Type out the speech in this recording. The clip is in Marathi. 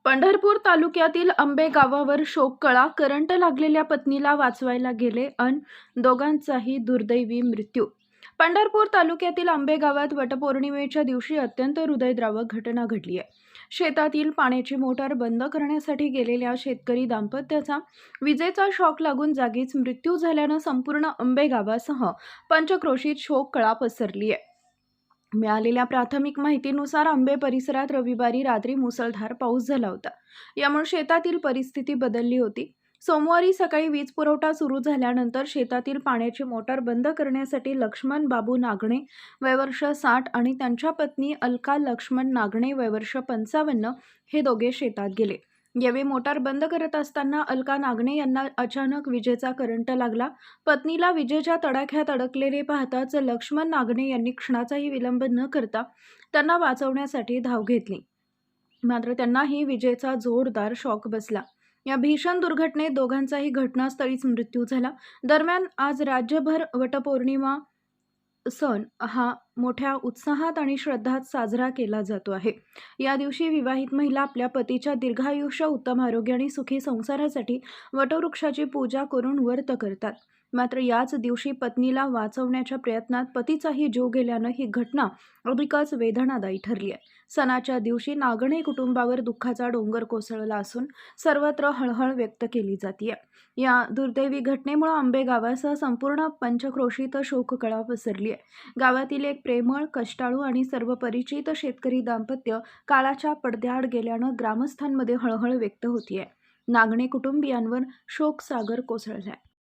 पंढरपूर तालुक्यातील आंबे गावावर शोककळा. करंट लागलेल्या पत्नीला वाचवायला गेले अन दोघांचाही दुर्दैवी मृत्यू. पंढरपूर तालुक्यातील आंबे गावात वटपौर्णिमेच्या दिवशी अत्यंत हृदयद्रावक घटना घडली आहे. शेतातील पाण्याची मोटार बंद करण्यासाठी गेलेल्या शेतकरी दाम्पत्याचा विजेचा शॉक लागून जागीच मृत्यू झाल्यानं संपूर्ण आंबे गावासह पंचक्रोशीत शोककळा पसरली आहे. मिळालेल्या प्राथमिक माहितीनुसार आंबे परिसरात रविवारी रात्री मुसळधार पाऊस झाला होता. यामुळे शेतातील परिस्थिती बदलली होती. सोमवारी सकाळी वीज पुरवठा सुरू झाल्यानंतर शेतातील पाण्याची मोटार बंद करण्यासाठी लक्ष्मण बाबू नागणे वय वर्ष 60 आणि त्यांच्या पत्नी अलका लक्ष्मण नागणे वय वर्ष 55 हे दोघे शेतात गेले. यावेळी मोटार बंद करत असताना अलका नागणे यांना अचानक विजेचा करंट लागला. पत्नीला विजेच्या तडाख्यात अडकलेले पाहताच लक्ष्मण नागणे यांनी क्षणाचाही विलंब न करता त्यांना वाचवण्यासाठी धाव घेतली. मात्र त्यांनाही विजेचा जोरदार शॉक बसला. या भीषण दुर्घटनेत दोघांचाही घटनास्थळीच मृत्यू झाला. दरम्यान आज राज्यभर वटपौर्णिमा सण हा मोठ्या उत्साहात आणि श्रद्धात साजरा केला जातो आहे. या दिवशी विवाहित महिला आपल्या पतीच्या दीर्घायुष्य, उत्तम आरोग्य आणि सुखी संसारासाठी वटवृक्षाची पूजा करून व्रत करतात. मात्र याच दिवशी पत्नीला वाचवण्याच्या प्रयत्नात पतीचाही जीव गेल्यानं ही घटना अधिकच वेदनादायी ठरली आहे. सणाच्या दिवशी नागणे कुटुंबावर दुःखाचा डोंगर कोसळला असून सर्वत्र हळहळ व्यक्त केली जाते. या दुर्दैवी घटनेमुळे आंबे गावासह संपूर्ण पंचक्रोशीत शोककळा पसरली आहे. गावातील एक प्रेमळ, कष्टाळू आणि सर्व परिचित शेतकरी दाम्पत्य काळाच्या पडद्याआड गेल्यानं ग्रामस्थांमध्ये हळहळ व्यक्त होतीये. नागणे कुटुंबियांवर शोकसागर कोसळलाय.